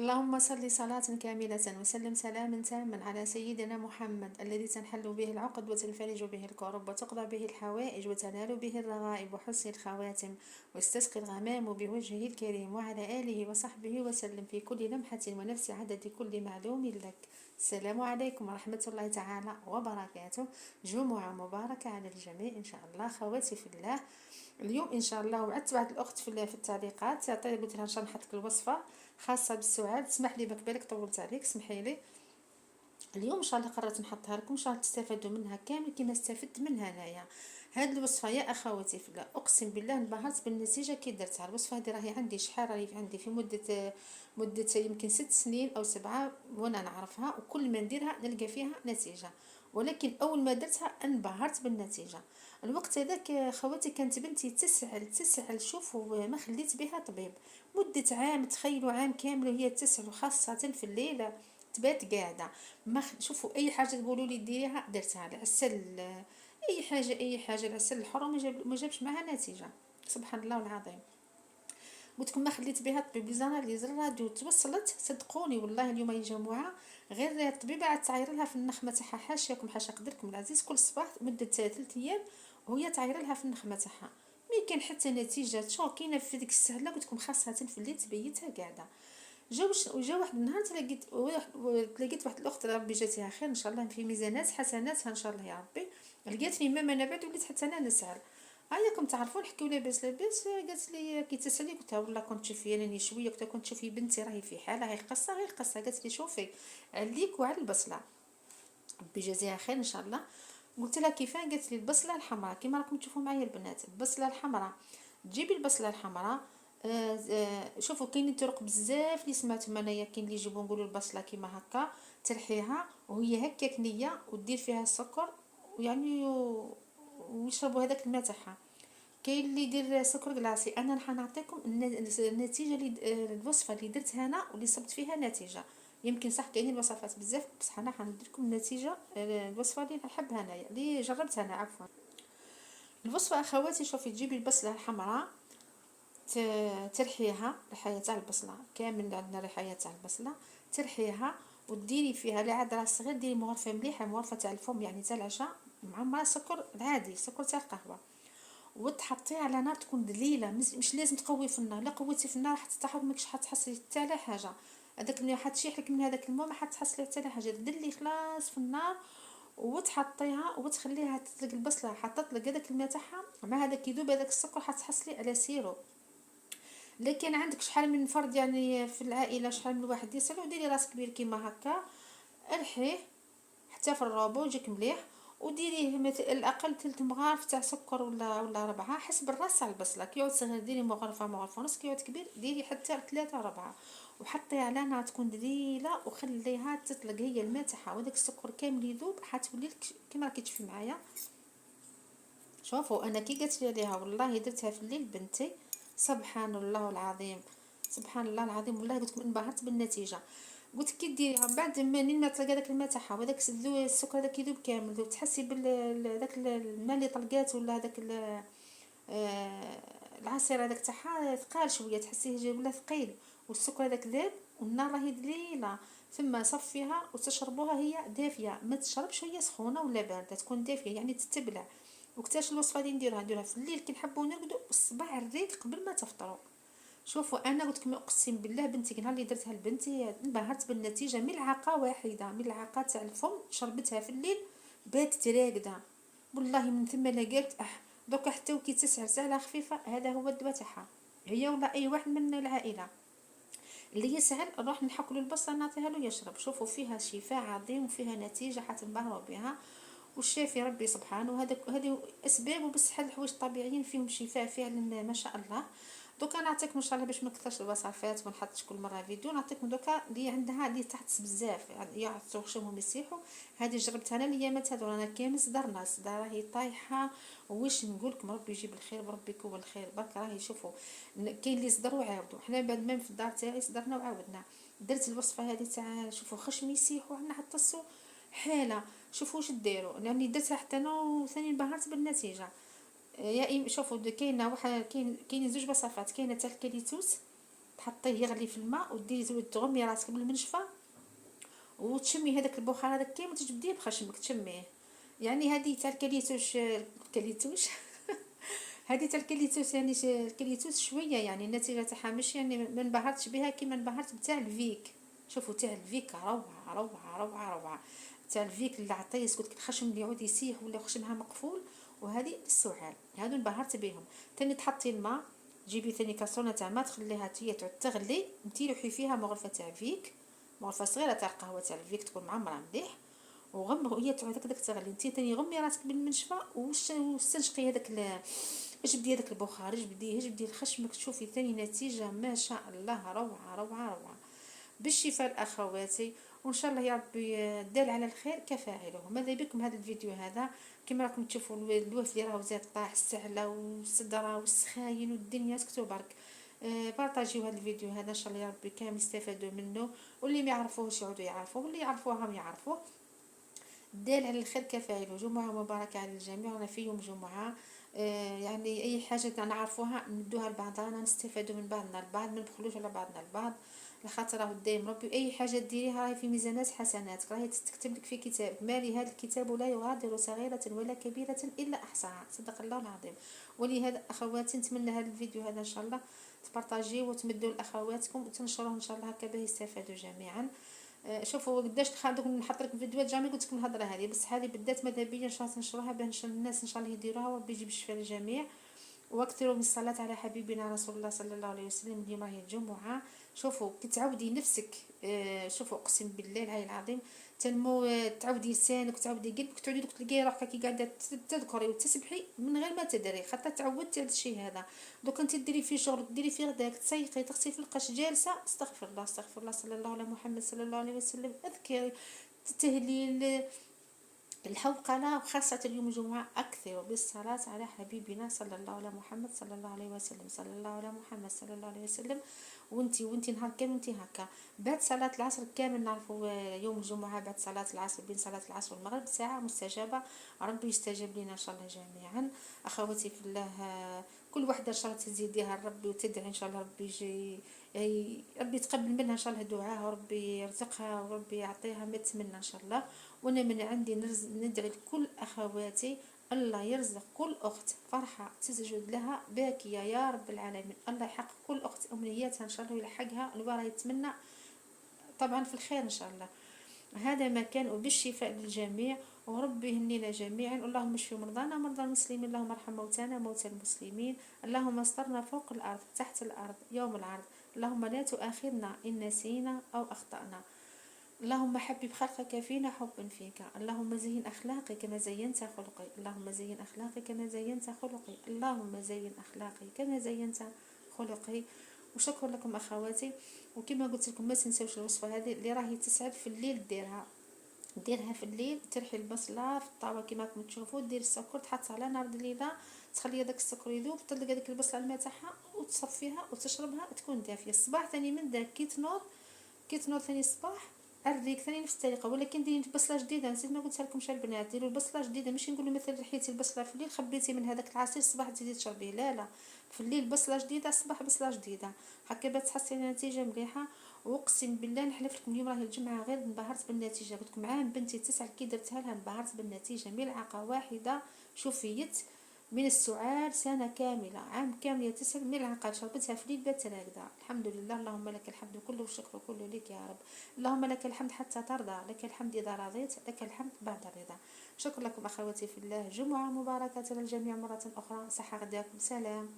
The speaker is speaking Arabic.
اللهم صل صلاة كاملة وسلم سلاما تاما على سيدنا محمد الذي تنحل به العقد وتنفرج به الكرب وتقضى به الحوائج وتنال به الرغائب وحسن الخواتم واستسقي الغمام بوجهه الكريم وعلى آله وصحبه وسلم في كل لمحة ونفس عدد كل معلوم لك. السلام عليكم ورحمة الله تعالى وبركاته. جمعة مباركة على الجميع إن شاء الله. خواتي في الله، اليوم ان شاء الله وعدت بعض الاخت في التعليقات تعطي، قلت لها ان شاء الله نحط لك الوصفه خاصه بالسعال. تسمح لي بالك طولت عليك، اسمحي لي. اليوم ان شاء الله قررت نحطها لكم ان شاء الله تستفادوا منها كامل كما استفدت منها انايا. هذه الوصفه يا اخواتي في الله اقسم بالله انبهرت بالنتيجه كي درتها. الوصفه هذه راهي عندي شحال، راهي عندي في مده يمكن 6 سنين او 7 وانا نعرفها، وكل ما نديرها نلقى فيها نتيجه، ولكن اول ما درتها انبهرت بالنتيجه. الوقت هذاك خواتي كانت بنتي تسعل شوفوا ما خليت بها طبيب. مده عام، تخيلوا عام كامل وهي تسعل، وخاصه في الليل تبات قاعده. ما شوفوا اي حاجه تقولوا لي ديريها درتها. العسل، اي حاجه العسل الحر ما جابش معها نتيجه. سبحان الله العظيم. قلت لكم ما خليت بها الطبيب لي زرادو توصلت، صدقوني والله اليوم يا جماعه غير الطبيبه عاد تعاير لها في النخمه تاعها، حاشاكم حاشا قدركم العزيز، كل صباح مده 3 ايام وهي تعاير لها في النخمه تاعها. مي كان حتى نتيجه شو كاينه في ديك السهله. قلت لكم خاصه في الليل تبيتها قاعده. جا واحد النهار تلاقيت واحد الاخت ربي جاتها خير ان شاء الله في ميزانات حسناتها ان شاء الله يا ربي. لقيتني ماما انا بعد وليت حتى انا نسعر. هياكم تعرفون نحكيو لاباس. قالت لي كي تسالي، قلت لها والله كنت تشوفي راني شويه، كنت تشوفي بنتي راهي في حالها، هي القصه غير القصه. قالت لي شوفي عليك وعلى البصله، ربي يجازيها خير ان شاء الله. قلت لها كيفاه؟ قالت لي البصله الحمراء كيما راكم تشوفوا معايا البنات، البصله الحمراء. تجيبي البصله الحمراء. شوفوا كاينين طرق بزاف اللي سمعتهم انايا، كاين اللي يجيبوا نقولوا البصله كيما هكا ترحيها وهي هكاك نيه ودير فيها السكر، ويعني ويشربوا هذاك الماء تاعها. كاين اللي يدير سكر كلاصي. انا راح نعطيكم النتيجه اللي الوصفه اللي درتها انا واللي صبت فيها نتيجه. يمكن صح كاينين الوصفات بزاف، بصح انا حندير لكم النتيجه، الوصفه اللي نحبها انايا اللي جربتها انا عفوا. الوصفه اخواتي، شوفي تجيبي البصله الحمراء، ترحيها رحايه تاع البصله كامل، عندنا رحايه تاع البصله ترحيها وديري فيها لعاد راس صغير، ديري مغرفه مليحه، مغرفه تاع الفم يعني تاع العشاء، مع سكر العادي، سكر تاع القهوه، وتحطيه على نار تكون دليله. مش لازم تقوي في النار، لا قويتي في النار حتطيح ماكش حتحصلي حتى على حاجه. هذاك اللي حتشيح لك من هذاك الماء ما حتحصلي حتى على حاجه. دلي خلاص في النار وتحطيها وتخليها تطلق. البصله حتطلق هذاك الماء تاعها مع هذاك يذوب هذاك السكر، حتحصلي على سيرو. لكن عندك شحال من فرد يعني في العائله، شحال من واحد يسال، وديري راس كبير كيما هكا، ارحيه حتى في الرابو يجيك مليح، وديريه مثل الاقل 3 مغارف تاع سكر ولا 4 حسب الراس تاع البصله. كي يعود صغير ديري مغرفه ونص، كي يعود كبير ديري حتى 3 4، وحطيها على نار تكون دليله وخليها تطلق هي الماء تاعها وداك السكر كامل يذوب، حتولي لك كيما راكي تشوفي معايا. شوفوا انا كي قلت لي عليها والله درتها في الليل بنتي، سبحان الله العظيم، سبحان الله العظيم، والله قلت لكم انبهرت بالنتيجه. قلت كي ديريها بعد ما تلقى داك الماء تاعها وداك السكر هذاك يذوب كامل، تحسي داك الماء اللي طلقات ولا هذاك العصير هذاك تاعها ثقال شويه، تحسيه ولا ثقيل، والسكر هذاك ذاب والنار راهي دليله. ثم صفيها وتشربوها هي دافيه، ما تشربش هي سخونه ولا بارده، تكون دافيه يعني تتبلع. وكتاش الوصفه اللي نديرها في الليل كي نحبوا نرقدوا، الصباح الريق قبل ما تفطروا. شوفوا انا قلت لكم اقسم بالله بنتي النهار اللي درتها لبنتي انبهرت بالنتيجه. ملعقه واحده، ملعقه تاع الفم شربتها في الليل باتت راقده. والله من ثم لقيت دوكا حتى وكي تسعر سهله خفيفه، هذا هو الدواء تاعها هي ولا اي واحد من العائله اللي يسهل نروح نحك له البصله نعطيها له يشرب. شوفوا فيها شفاء عظيم وفيها نتيجه حتنبهروا بها، والشافي ربي سبحانه. هذه اسباب وبصح الحوايج الطبيعيين فيهم شفاء فعلا ما شاء الله. دوكا نعطيكم ان شاء الله باش ما نكثرش الوصفات وما نحطش كل مره فيديو، نعطيكم دوكا اللي عندها اللي تحت بزاف يعطوا خشمهم يسيحوا. هذه جربتها انا الايامات هذو، رانا كامل صدرنا راهي طايحه. وش نقول لكم ربي يجيب الخير وربي يكون الخير برك. راهي شوفوا كاين اللي صدروا وعاودوا، حنا بعد ما في الدار تاعي صدرنا وعاودنا. درت الوصفه هذه تاع شوفوا خشمي يسيحوا حنا حتى الصو حاله. شوفوا واش ديروا لاني درتها حتى انا وثاني انبهرت بالنتيجه. شوفوا كاينه واحد كاين زوج وصفات، كاينه تاع الكاليتوس تحطيه يغلي في الماء وديري تغمي راسك بالمنشفه وتشمي هذاك البخار هذاك كامل تجبديه بخشمك تشميه. يعني هذه تاع الكليتوش هذه تاع الكليتوس، يعني الكليتوس شويه يعني النتيجه تاعها مش يعني ما انبهرتش بها كيما انبهرت بتاع الفيك. شوفوا تاع الفيك روعه روعه روعه روعه. تاع الفيك اللي عطيس قلت الخشم اللي يعود يسيح ولا خشمها مقفول، وهذه السعال هادو انبهرت بهم. تاني تحطي الماء، تجيبي ثاني كاسرونه تاع ما تخليها تعود تغلي، انتي لوحي فيها مغرفه تاع فيك، مغرفه صغيره تاع القهوه تاع الفيك تكون معمره مليح، وهي تعود هكذاك تغلي، انتي ثاني غمي راسك بالمنشفه واستنشقي هذاك جبدي هذاك البخار، جبدي لخشمك، تشوفي ثاني نتيجه ما شاء الله روعه روعه روعه. بالشفاء اخواتي، وان شاء الله يا ربي الدال على الخير كفاعله. ماذا بكم هذا الفيديو هذا كما راكم تشوفوا الوفد اللي راهو زاد طاح السعله والصدره والسخاين والدنيا سكتوا برك. بارطاجيو هذا الفيديو هذا ان شاء الله يا ربي كامل يستفادوا منه، واللي ما يعرفوهش يعودوا يعرفوه، واللي يعرفوهم يعرفوه. الدال على الخير كفاعله. جمعة مباركة على الجميع، وانا في يوم جمعة. يعني اي حاجة نعرفوها ندوها لبعضنا، نستفادوا من بعضنا البعض، ما نبخلوش على بعضنا البعض، لخاطر راهو دايم ربي اي حاجة ديريها راهي في ميزانات حسناتك، راهي تكتب لك في كتابك ما لهذا الكتاب لا يغادر صغيرة ولا كبيرة الا احصاها، صدق الله العظيم. ولهذا اخواتي نتمنى هذا الفيديو هذا ان شاء الله تبارطاجيوه وتمدوا لاخواتكم وتنشروه ان شاء الله هكا باش يستفادوا جميعا. شوفوا قداش خالدك نحط لك فيديوهات جامي قلت لكم الهضره هذه، بس هذه بالذات ماذا بيا ان شاء الله تنشروها باش الناس ان شاء الله يديروها وربي يجيب الشفاء للجميع. واكثروا من الصلاه على حبيبنا رسول الله صلى الله عليه وسلم. اليوم راهي الجمعه. شوفوا كي تعودي نفسك، شوفوا اقسم بالله العلي العظيم تنمو، تعودي لسانك وتعودي قلبك، تعودي تلقاي روحك كي قاعده تذكري وتسبحي من غير ما تدري، خاطر تعودتي على الشيء هذا. دوك انت ديري في شغلك، ديري في غداك، تسيقي تغسلي في القش جالسه استغفر الله استغفر الله صلى الله على محمد صلى الله عليه وسلم، اذكري التهليل الحوقلة، وخاصة اليوم الجمعة أكثر بالصلاة على حبيبنا صلى الله على محمد صلى الله عليه وسلم صلى الله على محمد صلى الله عليه وسلم. وانتي نهار كامل وانتي هكا بعد صلاة العصر كامل نعرفوا يوم الجمعة بعد صلاة العصر، بين صلاة العصر والمغرب ساعة مستجابة، ربي يستجيب لنا إن شاء الله جميعا. أخواتي في الله، كل وحدة إن شاء الله تزيديها ربي وتدعي إن شاء الله ربي يجي ربي يتقبل منها إن شاء الله دعاها، وربي يرزقها وربي يعطيها ما تمنى إن شاء الله. وانا من عندي ندعي لكل اخواتي الله يرزق كل اخت فرحه تسجد لها باكيه يا رب العالمين، الله يحقق كل اخت امنياتها ان شاء الله ويلحقها البارا يتمنى طبعا في الخير ان شاء الله. هذا ما كان، وبالشفاء للجميع، وربي يهنينا جميعا. اللهم اشف مرضانا مرضى المسلمين، اللهم ارحم موتانا موتى المسلمين، اللهم استرنا فوق الارض تحت الارض يوم العرض، اللهم لا تؤاخذنا ان نسينا او اخطانا، اللهم حبب خلقك فينا حبا فيك، اللهم زين أخلاقي كما زينت خلقي، اللهم زين أخلاقي كما زينت خلقي، اللهم زين أخلاقي كما زينت خلقي. وشكرا لكم أخواتي. وكما قلت لكم ما تنسوش الوصفة هذه اللي راهي تسعد في الليل، ديرها في الليل، ترحي البصله في الطاوه كما راكم تشوفوا، دير السكر تحط على نار دليله، تخلي هذاك السكر يذوب، تطلق هذيك البصله الماء تاعها وتصفيها وتشربها تكون دافيه. الصباح ثاني من داك كي تنوض ثاني الصباح الريق ثاني نفس الطريقه، ولكن ديري بصله جديده، نسيت ما قلت لكمش البنات، ديروا البصله جديده، ماشي نقولوا مثلا رحيتي البصله في الليل خبيتي من هذاك العصير الصباح تزيدي تشربيه، لا في الليل بصله جديده الصباح بصله جديده، هكا باش تحصلي نتيجه مليحه. واقسم بالله نحلف لكم اليوم راهي الجمعه غير انبهرت بالنتيجه، قلت لكم عام بنتي 9 كي درتها لها انبهرت بالنتيجه، ملعقه واحده شفيت من السعال سنة كاملة، عام كامل 9 ملعقة شربتها في الليل بات راقدة، الحمد لله. اللهم لك الحمد كله والشكر كله لك يا رب، اللهم لك الحمد حتى ترضى، لك الحمد إذا رضيت، لك الحمد بعد الرضا. شكرا لكم أخواتي في الله، جمعة مباركة للجميع مرة أخرى، صحة غداكم، سلام.